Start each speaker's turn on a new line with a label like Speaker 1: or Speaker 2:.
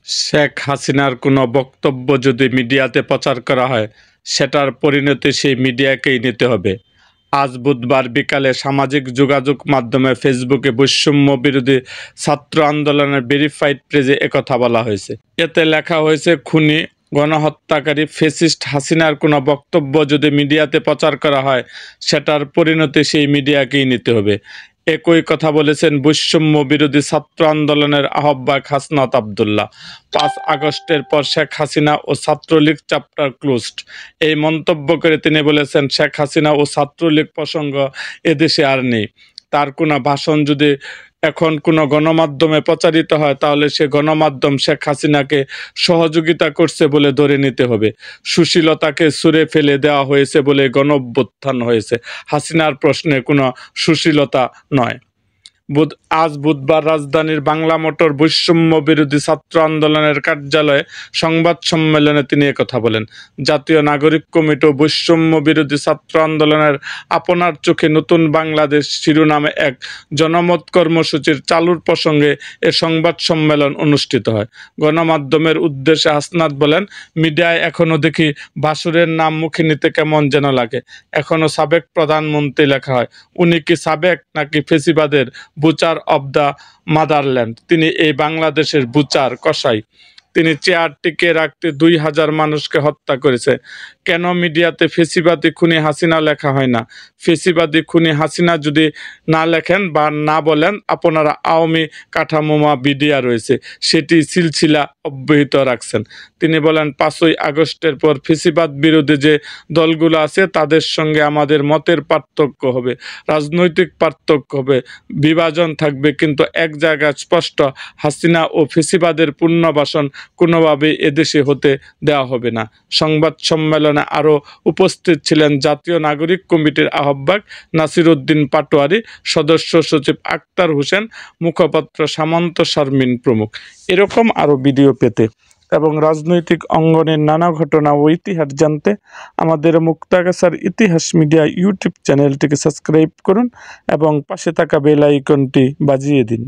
Speaker 1: শেখ হাসিনার কোনো বক্তব্য যদি মিডিয়াতে প্রচার করা হয়, সেটার পরিণতি সেই মিডিয়াকেই নিতে হবে। আজ বুধবার বিকালে সামাজিক যোগাযোগ মাধ্যমে ফেসবুকে বৈষম্য বিরোধী ছাত্র আন্দোলনের ভেরিফাইড পেজে একথা বলা হয়েছে। এতে লেখা হয়েছে, খুনি গণহত্যাকারী ফ্যাসিস্ট হাসিনার কোনো বক্তব্য যদি মিডিয়াতে প্রচার করা হয়, সেটার পরিণতি সেই মিডিয়াকেই নিতে হবে। একই কথা বলেছেন বৈষম্য বিরোধী ছাত্র আন্দোলনের আহ্বায়ক হাসনাত আবদুল্লাহ। ৫ আগস্টের পর শেখ হাসিনা ও ছাত্রলীগ চ্যাপ্টার ক্লোজড। এই মন্তব্য করে তিনি বলেছেন, শেখ হাসিনা ও ছাত্রলীগ প্রসঙ্গ এদেশে আর নেই। তার কোনো ভাষণ যদি এখন কোনো গণমাধ্যমে প্রচারিত হয়, তাহলে সে গণমাধ্যম শেখ হাসিনাকে সহযোগিতা করছে বলে ধরে নিতে হবে। সুশীলতাকে ছুঁড়ে ফেলে দেওয়া হয়েছে বলে গণঅভ্যুত্থান হয়েছে। হাসিনার প্রশ্নে কোনো সুশীলতা নয়। আজ বুধবার রাজধানীর বাংলা মোটর বৈষম্য বিরোধী ছাত্র আন্দোলনের কার্যালয়ে সংবাদ সম্মেলনে তিনি একথা বলেন। জাতীয় নাগরিক কমিটি ও বৈষম্য বিরোধী ছাত্র আন্দোলনের আপনার চোখে নতুন বাংলাদেশ শিরোনামে এক জনমত কর্মসূচির চালুর প্রসঙ্গে এ সংবাদ সম্মেলন অনুষ্ঠিত হয়। গণমাধ্যমের উদ্দেশ্যে হাসনাত বলেন, মিডিয়ায় এখনো দেখি বাসুরের নাম মুখে নিতে কেমন যেন লাগে। এখনো সাবেক প্রধানমন্ত্রী লেখা হয়। উনি কি সাবেক নাকি ফেসিবাদের বুচার অব দ্য মাদারল্যান্ড? তিনি এই বাংলাদেশের বুচার কসাই। তিনি চেয়ার টিকে রাখতে ২,০০০ মানুষকে হত্যা করেছে। কেন মিডিয়াতে ফেসিবাদী খুনি হাসিনা লেখা হয় না? ফেসিবাদী খুনি হাসিনা যদি না লেখেন বা না বলেন, আপনারা আওয়ামী কাঠামোমা মিডিয়া রয়েছে, সেটি সিলসিলা অব্যাহত রাখছেন। তিনি বলেন, ৫ই আগস্টের পর ফেসিবাদ বিরোধী যে দলগুলো আছে তাদের সঙ্গে আমাদের মতের পার্থক্য হবে, রাজনৈতিক পার্থক্য হবে, বিভাজন থাকবে, কিন্তু এক জায়গায় স্পষ্ট, হাসিনা ও ফেসিবাদের পুনর্বাসন কোনোভাবেই এদেশে হতে দেওয়া হবে না। সংবাদ সম্মেলনে আরও উপস্থিত ছিলেন জাতীয় নাগরিক কমিটির আহ্বায়ক নাসির উদ্দিন পাটোয়ারি, সদস্য সচিব আক্তার হোসেন, মুখপাত্র সামন্ত শারমিন প্রমুখ। এরকম আরও ভিডিও পেতে এবং রাজনৈতিক অঙ্গনের নানা ঘটনা ও ইতিহাস জানতে আমাদের মুক্তাগাছার ইতিহাস মিডিয়া ইউটিউব চ্যানেলটিকে সাবস্ক্রাইব করুন এবং পাশে থাকা বেল আইকনটি বাজিয়ে দিন।